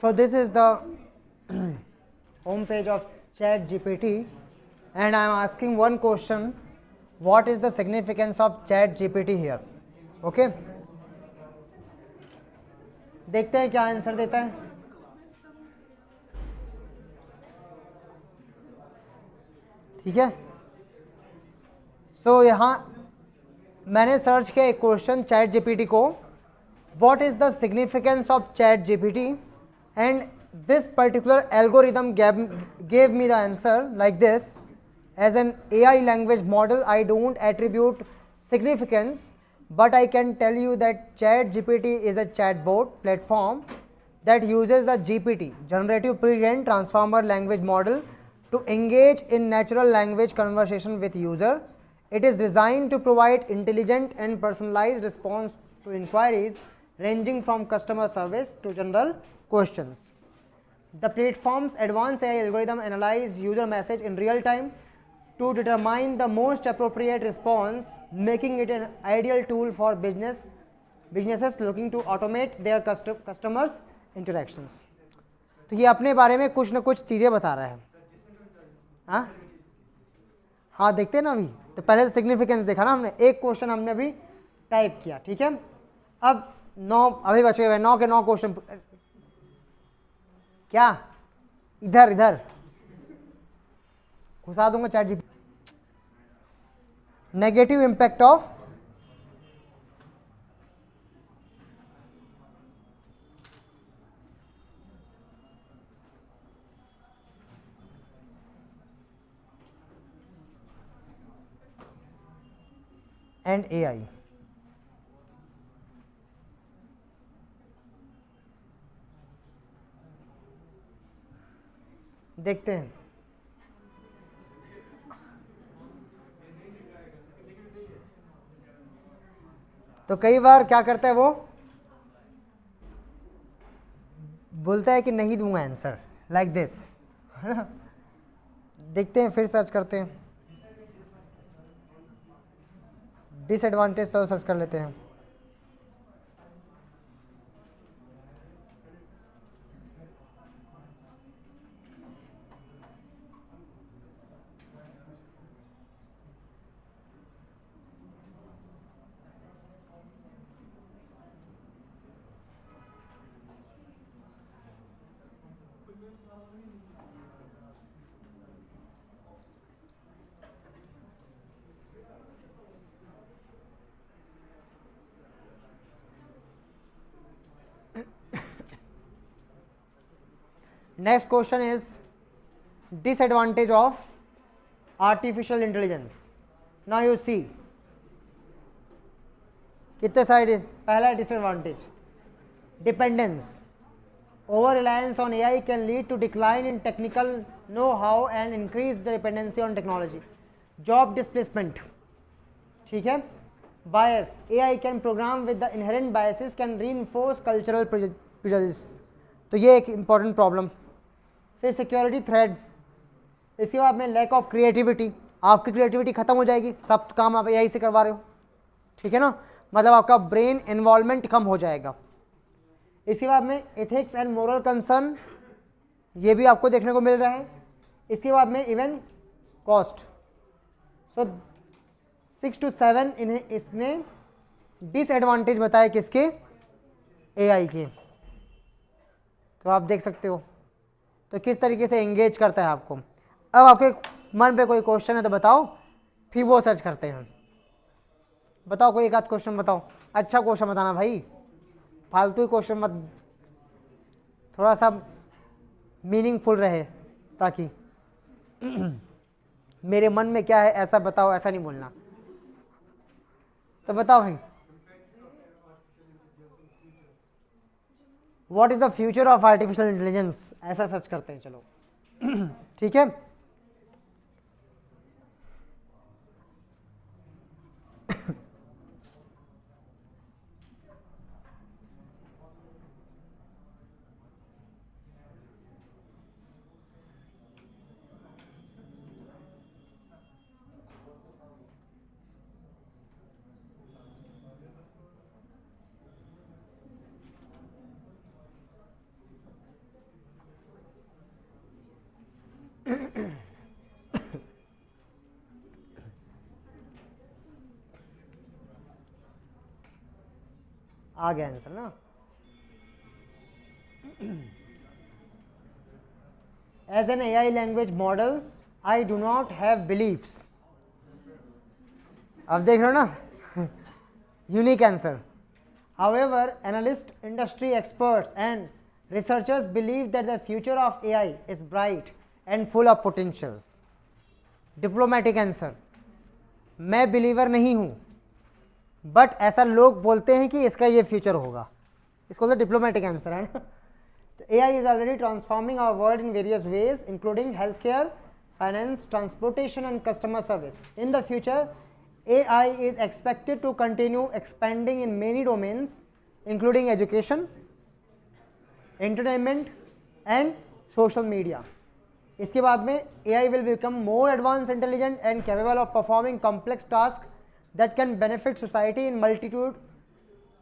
So this is the home page of ChatGPT, and I am asking one question: what is the significance of ChatGPT here? Okay, देखते हैं क्या answer देता है. ठीक है. So यहाँ मैंने सर्च किया एक क्वेश्चन ChatGPT को, what is the significance of ChatGPT, and this particular algorithm gave me the answer like this: as an AI language model, I don't attribute significance, but I can tell you that ChatGPT is a chatbot platform that uses the GPT, generative pre-trained transformer language model, to engage in natural language conversation with user. It is designed to provide intelligent and personalized response to inquiries ranging from customer service to general questions. The platform's advanced AI algorithm analyze user message in real time to determine the most appropriate response, making it an ideal tool for businesses looking to automate their customers interactions. तो ये अपने बारे में कुछ ना कुछ चीज़ें बता रहा है. हाँ देखते हैं ना. अभी तो पहले सिग्निफिकेंस देखा ना हमने, एक क्वेश्चन हमने अभी टाइप किया. ठीक है, अब 9 अभी बचे हुए, 9 के 9 क्वेश्चन. क्या इधर इधर घुसा दूंगा ChatGPT. Negative impact of and AI. देखते हैं. तो कई बार क्या करता है वो, बोलता है कि नहीं दूंगा आंसर लाइक दिस. देखते हैं, फिर सर्च करते हैं. डिसएडवांटेज सर्च कर लेते हैं. Next question is disadvantage of artificial intelligence. Now you see कितने सारे. पहला disadvantage, dependence. Over reliance on AI can lead to decline in technical know-how and increase the dependency on technology. Job displacement. ठीक है. Bias. AI can program with the inherent biases can reinforce cultural prejudice. तो ये एक important problem. फिर security thread. इसके बाद में lack of creativity. आपकी क्रिएटिविटी खत्म हो जाएगी, सब काम आप AI से करवा रहे हो. ठीक है ना, मतलब आपका ब्रेन इन्वॉल्वमेंट कम हो जाएगा. इसके बाद में एथिक्स एंड मोरल कंसर्न, ये भी आपको देखने को मिल रहा है. इसके बाद में इवन कॉस्ट. सो 6 to 7 इन्हें इसने डिसएडवांटेज बताया किसके, AI के. तो आप देख सकते हो तो किस तरीके से एंगेज करता है आपको. अब आपके मन पे कोई क्वेश्चन है तो बताओ, फिर वो सर्च करते हैं. बताओ कोई एक आध क्वेश्चन बताओ. अच्छा क्वेश्चन बताना भाई, फालतू ही क्वेश्चन मत, थोड़ा सा मीनिंगफुल रहे, ताकि मेरे मन में क्या है ऐसा बताओ, ऐसा नहीं बोलना. तो बताओ भाई, what is the future of artificial intelligence, ऐसा सर्च करते हैं. चलो ठीक है. आ गया आंसर ना। As an AI language model, I do not have beliefs. अब देख रहे हो ना, unique answer. However, analysts, industry experts, and researchers believe that the future of AI is bright and full of potentials. Diplomatic answer. मैं believer नहीं हूँ, but ऐसा लोग बोलते हैं कि इसका ये फ्यूचर होगा. इसको तो डिप्लोमेटिक आंसर है ना. AI is already transforming our world in various ways, including healthcare, finance, transportation, and customer service. In the future, AI is expected to continue expanding in many domains, including education, entertainment, and social media. इसके बाद में AI will become more advanced, intelligent, and capable of performing complex tasks that can benefit society in multitude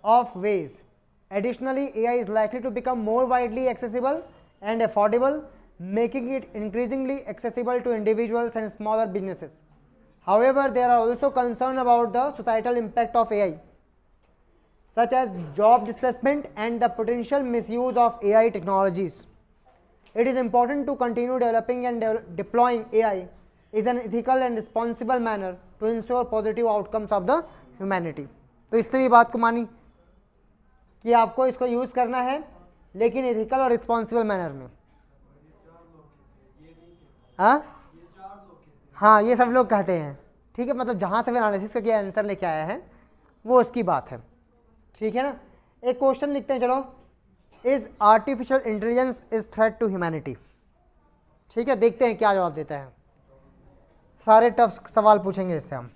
of ways. Additionally, AI is likely to become more widely accessible and affordable, making it increasingly accessible to individuals and smaller businesses. However, there are also concerns about the societal impact of AI, such as job displacement and the potential misuse of AI technologies. It is important to continue developing and deploying AI in an ethical and responsible manner to ensure positive outcomes of the humanity. तो इसने भी बात को मानी कि आपको इसको use करना है, लेकिन एथिकल और रिस्पॉन्सिबल मैनर में. हाँ, ये सब लोग कहते हैं. ठीक है, मतलब जहाँ से भी एनालिसिस करके आंसर लेके आया है वो उसकी बात है. ठीक है ना. एक क्वेश्चन लिखते हैं, चलो. Is artificial intelligence is threat to humanity. ठीक है, देखते हैं क्या जवाब देता है. सारे टफ सवाल पूछेंगे इससे हम.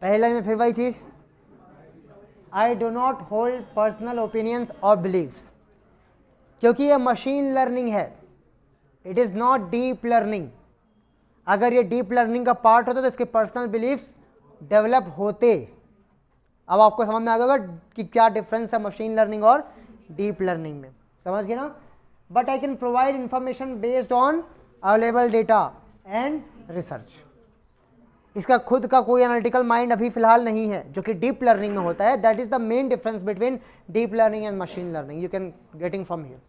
पहले लाइन में फिर वही चीज, I do not hold personal opinions और बिलीव्स. क्योंकि ये मशीन लर्निंग है, it is not deep learning. अगर ये डीप लर्निंग का पार्ट होता तो इसके पर्सनल बिलीव्स डेवलप होते. अब आपको समझ में आ गया कि क्या डिफरेंस है मशीन लर्निंग और डीप लर्निंग में. समझ गए ना. But I can provide information based on available data and research. इसका खुद का कोई एनालिटिकल माइंड अभी फिलहाल नहीं है, जो कि डीप लर्निंग में होता है. That is the main difference between deep learning and machine learning. You can getting from here.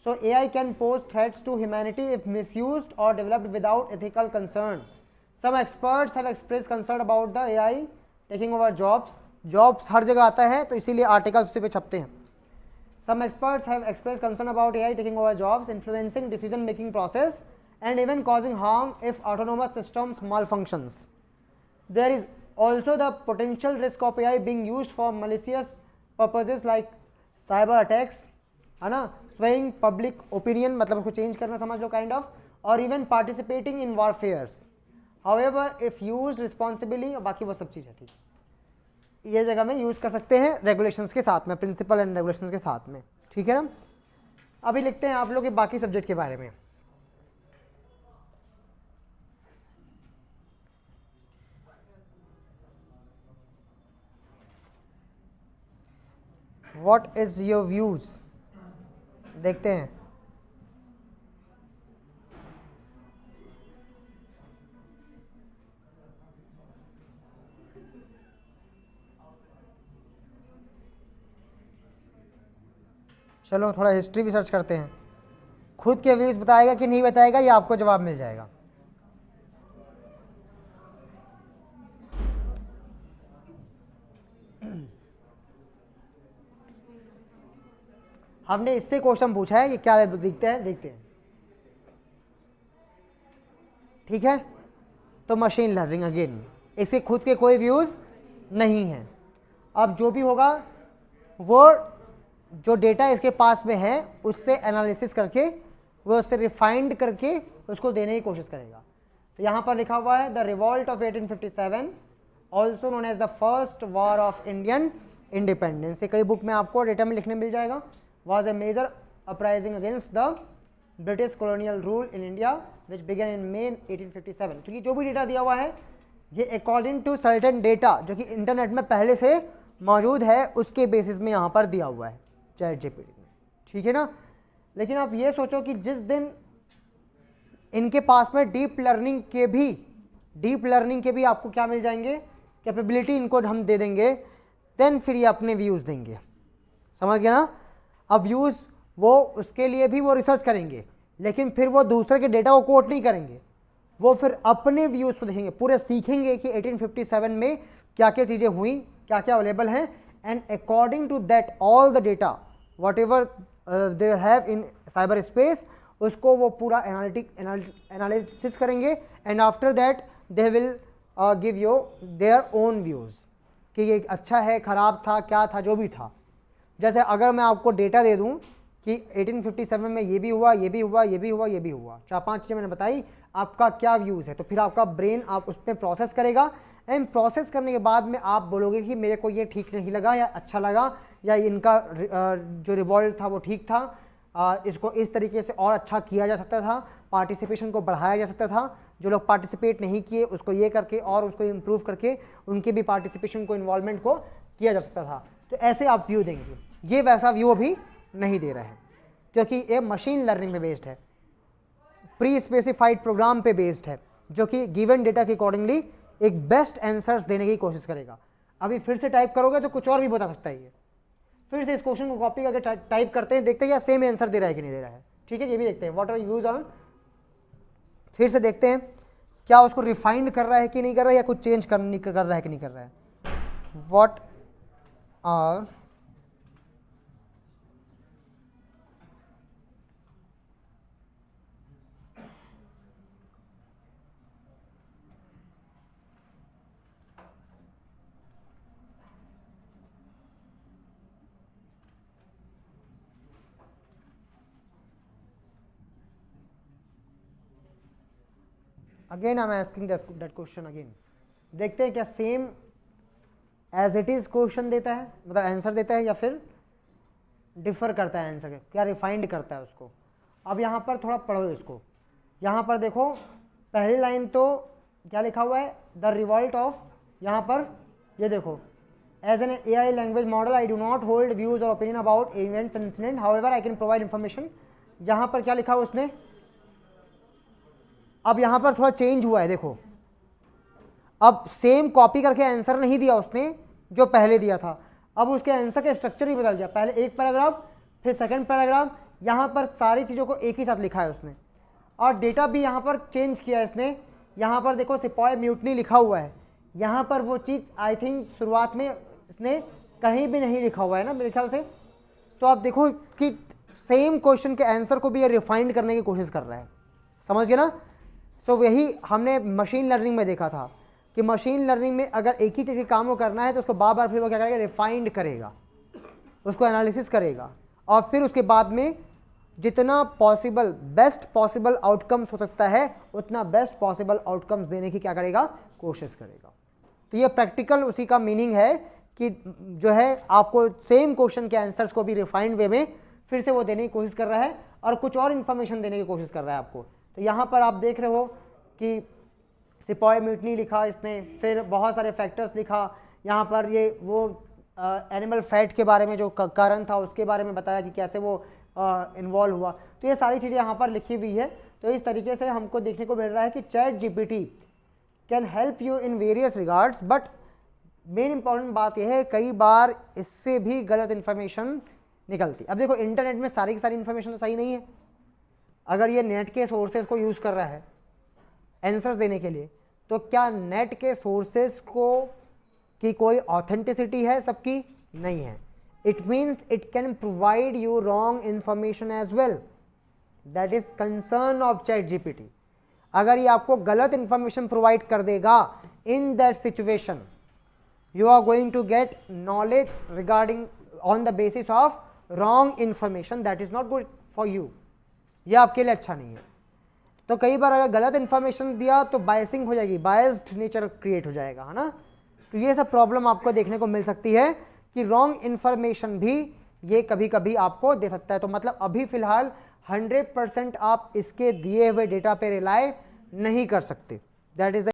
So AI can pose threats to humanity if misused or developed without ethical concern. Some experts have express concern about the AI taking over jobs. Jobs हर जगह आता है तो इसीलिए articles उसी पे छपते हैं. Some experts have express concern about AI taking over jobs, influencing decision making process and even causing harm if autonomous systems malfunctions. There is also the potential risk of AI being used for malicious purposes like cyber attacks, है ना, swaying public opinion, मतलब उसको change करना समझ लो kind of, or even participating in warfares. However, if used responsibly, बाकी वो सब चीज़ है. ठीक, ये जगह में यूज़ कर सकते हैं रेगुलेशंस के साथ में, प्रिंसिपल एंड रेगुलेशंस के साथ में. ठीक है ना. अभी लिखते हैं आप लोग के बाकी सब्जेक्ट के बारे में. What is your views? देखते हैं. चलो थोड़ा हिस्ट्री भी सर्च करते हैं. खुद के व्यूज बताएगा कि नहीं बताएगा, ये आपको जवाब मिल जाएगा. हमने इससे क्वेश्चन पूछा है कि क्या दिखते हैं, देखते हैं. ठीक है. तो मशीन लर्निंग अगेन, इसके खुद के कोई व्यूज नहीं हैं. अब जो भी होगा वो जो डेटा इसके पास में है उससे एनालिसिस करके वो उससे रिफाइंड करके उसको देने की कोशिश करेगा. तो यहाँ पर लिखा हुआ है the revolt of 1857 also known as the first war of Indian independence. ये कई बुक में आपको डेटा में लिखने मिल जाएगा। Was a major uprising against the British colonial rule in India which began in May 1857। तो ये जो भी डेटा दिया हुआ है ये अकॉर्डिंग टू सर्टेन डेटा जो कि इंटरनेट में पहले से मौजूद है उसके बेसिस में यहाँ पर दिया हुआ है चैट जीपीटी में, ठीक है ना। लेकिन आप ये सोचो कि जिस दिन इनके पास में डीप लर्निंग के भी आपको क्या मिल जाएंगे, कैपेबिलिटी इनको हम दे देंगे, देन फिर ये अपने व्यूज़ देंगे, समझ गया ना। अब व्यूज़ वो उसके लिए भी वो रिसर्च करेंगे, लेकिन फिर वो दूसरे के डेटा को कोट नहीं करेंगे, वो फिर अपने व्यूज़ को देखेंगे, पूरे सीखेंगे कि 1857 में क्या क्या चीज़ें हुई, क्या क्या अवेलेबल हैं, and according to that all the data whatever they have in cyber space, उसको वो पूरा एनालिसिस करेंगे, and after that they will give you their own views कि ये अच्छा है, ख़राब था, क्या था, जो भी था। जैसे अगर मैं आपको डेटा दे दूं कि 1857 में ये भी हुआ, ये भी हुआ, ये भी हुआ, ये भी हुआ, 4-5 चीज़ें मैंने बताई, आपका क्या व्यूज़ है, तो फिर आपका ब्रेन आप उस पर प्रोसेस करेगा, एंड प्रोसेस करने के बाद में आप बोलोगे कि मेरे को ये ठीक नहीं लगा या अच्छा लगा, या इनका जो रिवॉल्ट था वो ठीक था, इसको इस तरीके से और अच्छा किया जा सकता था, पार्टिसिपेशन को बढ़ाया जा सकता था, जो लोग पार्टिसिपेट नहीं किए उसको ये करके और उसको इम्प्रूव करके उनके भी पार्टिसिपेशन को, इन्वॉल्वमेंट को किया जा सकता था। तो ऐसे आप व्यू देंगे। ये वैसा व्यू अभी नहीं दे रहा है क्योंकि ये मशीन लर्निंग पे बेस्ड है, प्री स्पेसिफाइड प्रोग्राम पे बेस्ड है, जो कि गिवन डेटा के अकॉर्डिंगली एक बेस्ट आंसर्स देने की कोशिश करेगा। अभी फिर से टाइप करोगे तो कुछ और भी बता सकता है ये। फिर से इस क्वेश्चन को कॉपी करके टाइप करते हैं, देखते हैं या सेम आंसर दे रहा है कि नहीं दे रहा है, ठीक है। ये भी देखते हैं व्हाट आर व्यूज ऑन, फिर से देखते हैं क्या उसको रिफाइंड कर रहा है कि नहीं कर रहा है, या कुछ चेंज कर रहा है कि नहीं कर रहा है। What are again I am asking that question again. देखते हैं क्या same as it is question देता है, मतलब आंसर देता है, या फिर डिफर करता है आंसर, क्या रिफाइंड करता है उसको। अब यहाँ पर थोड़ा पढ़ो इसको। यहाँ पर देखो पहली लाइन तो क्या लिखा हुआ है, द रिवॉल्ट ऑफ, यहाँ पर ये देखो, as an AI language model I do not hold views और opinion about events and incident, however I can provide information. यहाँ पर क्या लिखा हुआ उसने, अब यहाँ पर थोड़ा चेंज हुआ है, देखो अब सेम कॉपी करके आंसर नहीं दिया उसने जो पहले दिया था, अब उसके आंसर का स्ट्रक्चर ही बदल गया। पहले एक पैराग्राफ, फिर सेकंड पैराग्राफ, यहाँ पर सारी चीज़ों को एक ही साथ लिखा है उसने, और डेटा भी यहाँ पर चेंज किया है इसने। यहाँ पर देखो सिपाही म्यूटनी लिखा हुआ है, यहाँ पर वो चीज़ आई थिंक शुरुआत में इसने कहीं भी नहीं लिखा हुआ है ना मेरे ख्याल से। तो आप देखो कि सेम क्वेश्चन के आंसर को भी ये रिफाइंड करने की कोशिश कर रहा है, समझ गए ना। सो यही हमने मशीन लर्निंग में देखा था कि मशीन लर्निंग में अगर एक ही चीज़ के काम को करना है तो उसको बार बार फिर वो क्या करेगा, रिफाइंड करेगा, उसको एनालिसिस करेगा, और फिर उसके बाद में जितना पॉसिबल बेस्ट पॉसिबल आउटकम्स हो सकता है उतना बेस्ट पॉसिबल आउटकम्स देने की क्या करेगा, कोशिश करेगा। तो ये प्रैक्टिकल उसी का मीनिंग है कि जो है आपको सेम क्वेश्चन के आंसर्स को भी रिफाइंड वे में फिर से वो देने की कोशिश कर रहा है और कुछ और इन्फॉर्मेशन देने की कोशिश कर रहा है आपको। तो यहाँ पर आप देख रहे हो कि सिपाही म्यूटनी लिखा इसने, फिर बहुत सारे फैक्टर्स लिखा, यहाँ पर ये वो एनिमल फैट के बारे में जो कारण था उसके बारे में बताया कि कैसे वो इन्वॉल्व हुआ। तो ये सारी चीज़ें यहाँ पर लिखी हुई है। तो इस तरीके से हमको देखने को मिल रहा है कि chat GPT can help you in various regards, but main important बात यह है कई बार इससे भी गलत इन्फॉर्मेशन निकलती। अब देखो इंटरनेट में सारी की सारी इन्फॉर्मेशन तो सही नहीं है। अगर ये नेट के सोर्सेज को यूज़ कर रहा है आंसर्स देने के लिए, तो क्या नेट के सोर्सेज को की कोई ऑथेंटिसिटी है? सबकी नहीं है। It means it can provide you wrong information as well, that is concern of chat GPT. अगर ये आपको गलत इन्फॉर्मेशन प्रोवाइड कर देगा, in that situation you are going to get knowledge regarding on the basis of wrong information that is not good for you, ये आपके लिए अच्छा नहीं है। तो कई बार अगर गलत इन्फॉर्मेशन दिया तो बायसिंग हो जाएगी, बायस्ड नेचर क्रिएट हो जाएगा, है ना। तो ये सब प्रॉब्लम आपको देखने को मिल सकती है कि रॉन्ग इन्फॉर्मेशन भी ये कभी कभी आपको दे सकता है। तो मतलब अभी फिलहाल 100% आप इसके दिए हुए डेटा पे रिलाय नहीं कर सकते। That is